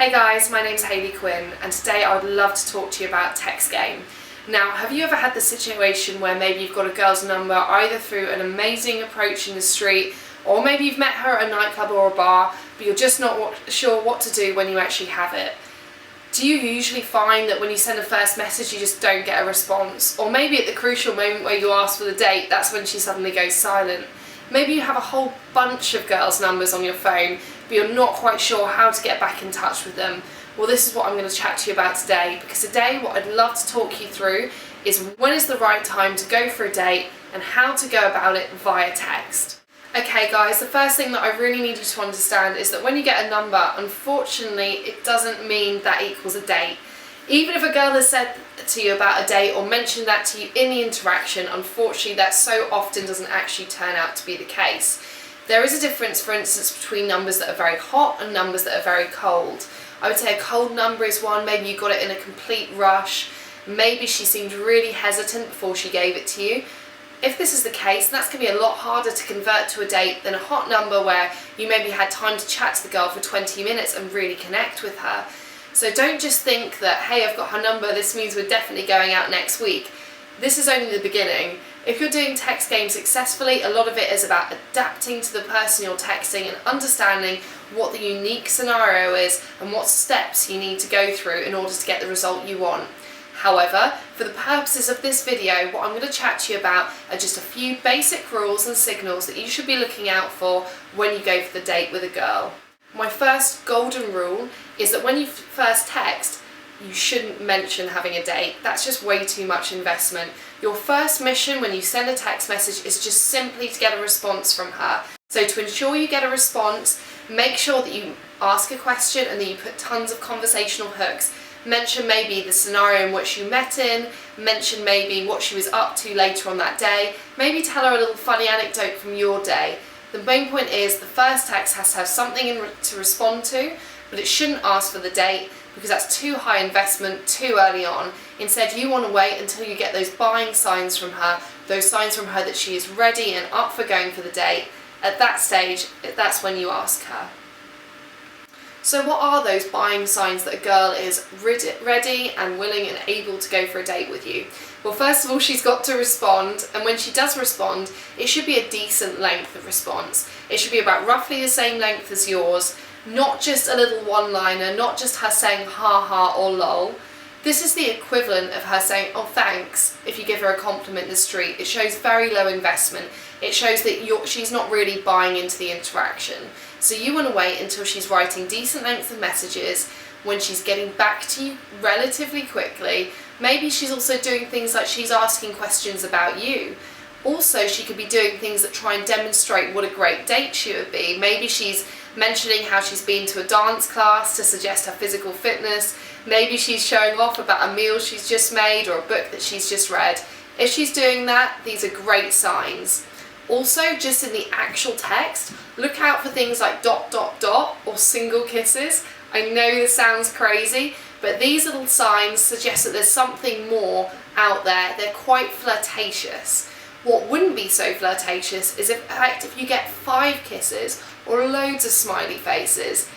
Hey guys, my name's Hayley Quinn and today I would love to talk to you about text game. Now, have you ever had the situation where maybe you've got a girl's number either through an amazing approach in the street, or maybe you've met her at a nightclub or a bar, but you're just not sure what to do when you actually have it? Do you usually find that when you send a first message you just don't get a response? Or maybe at the crucial moment where you ask for the date, that's when she suddenly goes silent. Maybe you have a whole bunch of girls' numbers on your phone, but you're not quite sure how to get back in touch with them. Well, this is what I'm going to chat to you about today, because today what I'd love to talk you through is when is the right time to go for a date and how to go about it via text. Okay guys, the first thing that I really need you to understand is that when you get a number, unfortunately it doesn't mean that equals a date. Even if a girl has said to you about a date or mentioned that to you in the interaction, unfortunately that so often doesn't actually turn out to be the case. There is a difference, for instance, between numbers that are very hot and numbers that are very cold. I would say a cold number is one, maybe you got it in a complete rush, maybe she seemed really hesitant before she gave it to you. If this is the case, that's going to be a lot harder to convert to a date than a hot number where you maybe had time to chat to the girl for 20 minutes and really connect with her. So don't just think that, hey, I've got her number, this means we're definitely going out next week. This is only the beginning. If you're doing text game successfully, a lot of it is about adapting to the person you're texting and understanding what the unique scenario is and what steps you need to go through in order to get the result you want. However, for the purposes of this video, what I'm going to chat to you about are just a few basic rules and signals that you should be looking out for when you go for the date with a girl. My first golden rule is that when you first text, you shouldn't mention having a date. That's just way too much investment. Your first mission when you send a text message is just simply to get a response from her. So to ensure you get a response, make sure that you ask a question and that you put tons of conversational hooks. Mention maybe the scenario in which you met in, mention maybe what she was up to later on that day, maybe tell her a little funny anecdote from your day. The main point is the first text has to have something to respond to, but it shouldn't ask for the date because that's too high investment too early on. Instead, you want to wait until you get those buying signs from her, those signs from her that she is ready and up for going for the date. At that stage, that's when you ask her. So what are those buying signs that a girl is ready and willing and able to go for a date with you? Well, first of all, she's got to respond, and when she does respond, it should be a decent length of response. It should be about roughly the same length as yours, not just a little one-liner, not just her saying ha ha or lol. This is the equivalent of her saying, oh thanks, if you give her a compliment in the street. It shows very low investment. It shows that she's not really buying into the interaction. So you want to wait until she's writing decent lengths of messages, when she's getting back to you relatively quickly. Maybe she's also doing things like she's asking questions about you. Also, she could be doing things that try and demonstrate what a great date she would be. Maybe she's mentioning how she's been to a dance class to suggest her physical fitness. Maybe she's showing off about a meal she's just made or a book that she's just read. If she's doing that, these are great signs. Also, just in the actual text, look out for things like ... or single kisses. I know this sounds crazy, but these little signs suggest that there's something more out there. They're quite flirtatious. What wouldn't be so flirtatious is if you get 5 kisses or loads of smiley faces.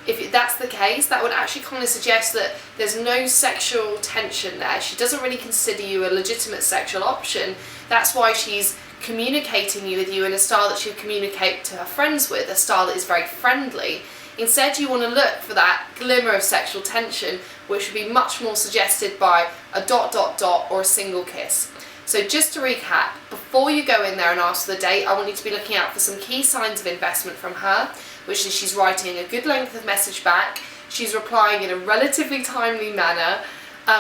If that's the case, that would actually kind of suggest that there's no sexual tension there. She doesn't really consider you a legitimate sexual option. That's why she's communicating with you in a style that she'll communicate to her friends with, a style that is very friendly. Instead, you want to look for that glimmer of sexual tension, which would be much more suggested by a ... or a single kiss. So just to recap, before you go in there and ask for the date, I want you to be looking out for some key signs of investment from her, which is she's writing a good length of message back, she's replying in a relatively timely manner,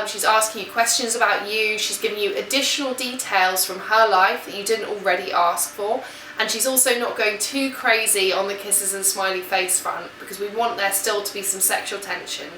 she's asking you questions about you, she's giving you additional details from her life that you didn't already ask for, and she's also not going too crazy on the kisses and smiley face front, because we want there still to be some sexual tension.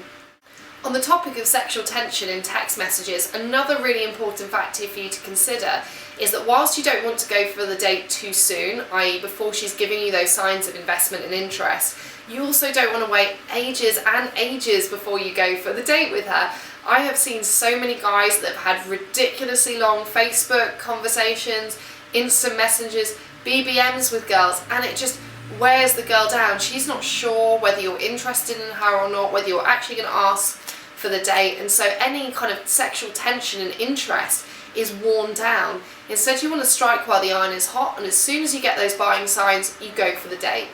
On the topic of sexual tension in text messages, another really important factor for you to consider is that whilst you don't want to go for the date too soon, i.e. before she's giving you those signs of investment and interest, you also don't want to wait ages and ages before you go for the date with her. I have seen so many guys that have had ridiculously long Facebook conversations, instant messages, BBMs with girls, and it just wears the girl down. She's not sure whether you're interested in her or not, whether you're actually going to ask for the date, and so any kind of sexual tension and interest is worn down. Instead, you want to strike while the iron is hot, and as soon as you get those buying signs, you go for the date.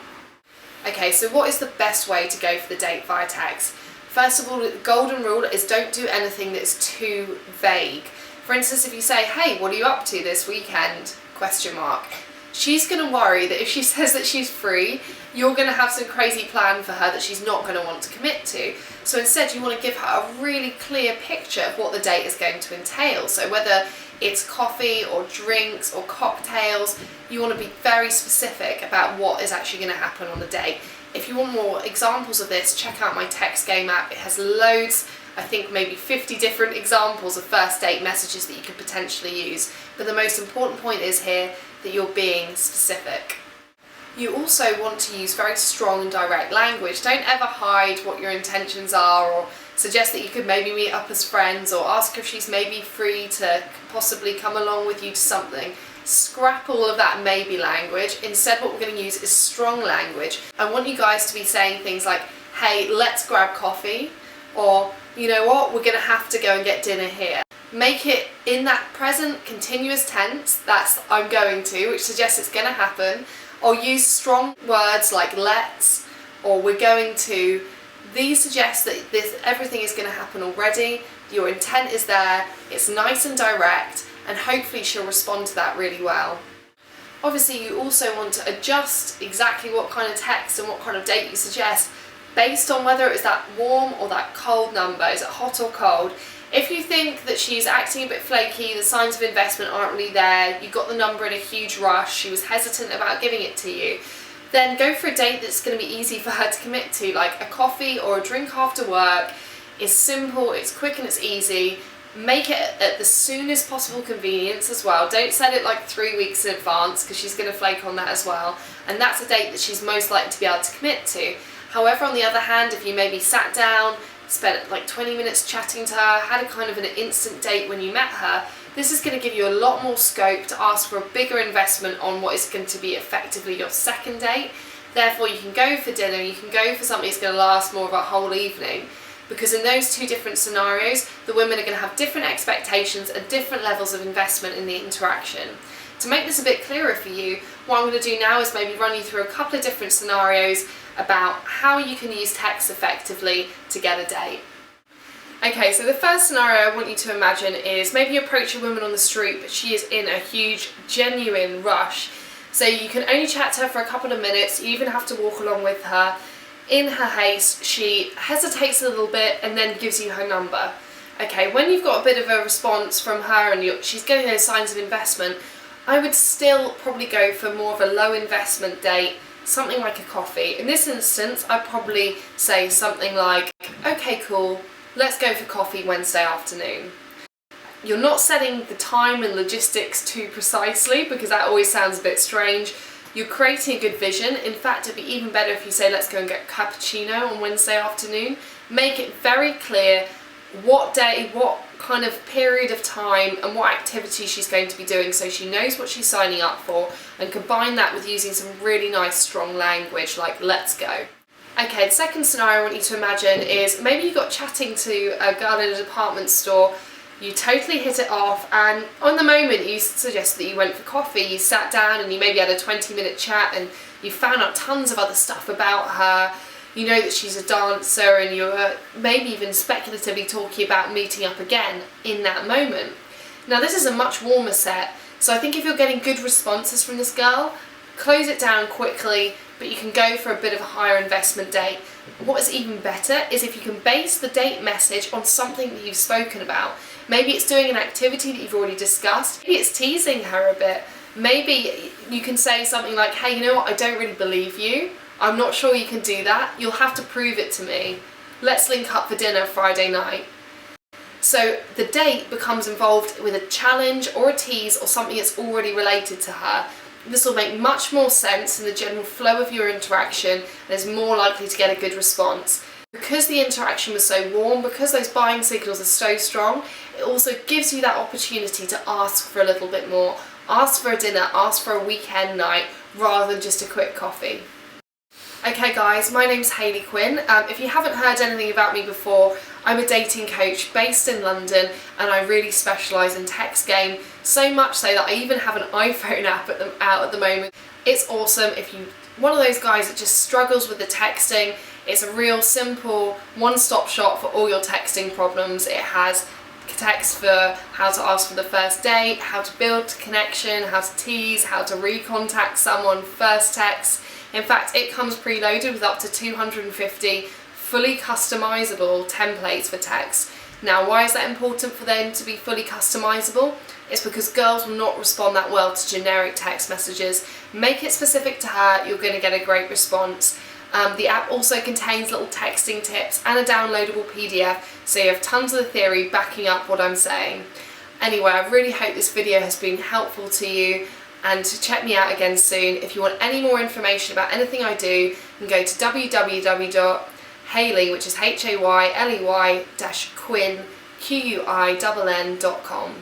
Okay, so what is the best way to go for the date via text? First of all, the golden rule is don't do anything that's too vague. For instance, if you say, hey, what are you up to this weekend? ? She's going to worry that if she says that she's free, you're going to have some crazy plan for her that she's not going to want to commit to. So instead, you want to give her a really clear picture of what the date is going to entail. So whether it's coffee or drinks or cocktails, you want to be very specific about what is actually going to happen on the date. If you want more examples of this, check out my text game app. It has loads, I think maybe 50 different examples of first date messages that you could potentially use. But the most important point is here that you're being specific. You also want to use very strong and direct language. Don't ever hide what your intentions are, or suggest that you could maybe meet up as friends, or ask if she's maybe free to possibly come along with you to something. Scrap all of that maybe language. Instead, what we're going to use is strong language. I want you guys to be saying things like, hey, let's grab coffee, or you know what, we're going to have to go and get dinner here. Make it in that present continuous tense, that's I'm going to, which suggests it's going to happen, or use strong words like let's, or we're going to. These suggest that everything is going to happen already, your intent is there, it's nice and direct, and hopefully she'll respond to that really well. Obviously, you also want to adjust exactly what kind of text and what kind of date you suggest based on whether it's that warm or that cold number. Is it hot or cold? If you think that she's acting a bit flaky, the signs of investment aren't really there, you got the number in a huge rush, she was hesitant about giving it to you, then go for a date that's going to be easy for her to commit to, like a coffee or a drink after work. It's simple, it's quick and it's easy. Make it at the soonest possible convenience as well. Don't set it like 3 weeks in advance, because she's going to flake on that as well. And that's a date that she's most likely to be able to commit to. However, on the other hand, if you maybe sat down, spent like 20 minutes chatting to her, had a kind of an instant date when you met her, this is going to give you a lot more scope to ask for a bigger investment on what is going to be effectively your second date. Therefore, you can go for dinner, you can go for something that's going to last more of a whole evening. Because in those two different scenarios, the women are going to have different expectations and different levels of investment in the interaction. To make this a bit clearer for you, what I'm going to do now is maybe run you through a couple of different scenarios about how you can use text effectively to get a date. Okay, so the first scenario I want you to imagine is maybe you approach a woman on the street, but she is in a huge, genuine rush. So you can only chat to her for a couple of minutes, you even have to walk along with her. In her haste, she hesitates a little bit and then gives you her number. Okay, when you've got a bit of a response from her and she's getting those signs of investment, I would still probably go for more of a low investment date, something like a coffee. In this instance, I'd probably say something like, okay, cool, let's go for coffee Wednesday afternoon. You're not setting the time and logistics too precisely, because that always sounds a bit strange. You're creating a good vision. In fact, it'd be even better if you say, let's go and get cappuccino on Wednesday afternoon. Make it very clear what day, what kind of period of time and what activity she's going to be doing, so she knows what she's signing up for, and combine that with using some really nice strong language like let's go. Okay, the second scenario I want you to imagine is maybe you got chatting to a girl in a department store, you totally hit it off, and on the moment you suggest that you went for coffee, you sat down and you maybe had a 20-minute chat and you found out tons of other stuff about her. You know that she's a dancer, and you're maybe even speculatively talking about meeting up again in that moment. Now this is a much warmer set, so I think if you're getting good responses from this girl, close it down quickly, but you can go for a bit of a higher investment date. What is even better is if you can base the date message on something that you've spoken about. Maybe it's doing an activity that you've already discussed, maybe it's teasing her a bit. Maybe you can say something like, hey, you know what, I don't really believe you. I'm not sure you can do that. You'll have to prove it to me. Let's link up for dinner Friday night. So the date becomes involved with a challenge or a tease or something that's already related to her. This will make much more sense in the general flow of your interaction and is more likely to get a good response. Because the interaction was so warm, because those buying signals are so strong, it also gives you that opportunity to ask for a little bit more. Ask for a dinner, ask for a weekend night, rather than just a quick coffee. Okay guys, my name's Hayley Quinn. If you haven't heard anything about me before, I'm a dating coach based in London and I really specialise in text game, so much so that I even have an iPhone app out at the moment. It's awesome if you're one of those guys that just struggles with the texting. It's a real simple one-stop shop for all your texting problems. It has text for how to ask for the first date, how to build connection, how to tease, how to recontact someone first text. In fact, it comes preloaded with up to 250 fully customizable templates for text. Now, why is that important for them to be fully customizable? It's because girls will not respond that well to generic text messages. Make it specific to her, you're going to get a great response. The app also contains little texting tips and a downloadable PDF, so you have tons of the theory backing up what I'm saying. Anyway, I really hope this video has been helpful to you, and to check me out again soon. If you want any more information about anything I do, you can go to www.hayley, which is Hayley-Quinn, Quinn.com.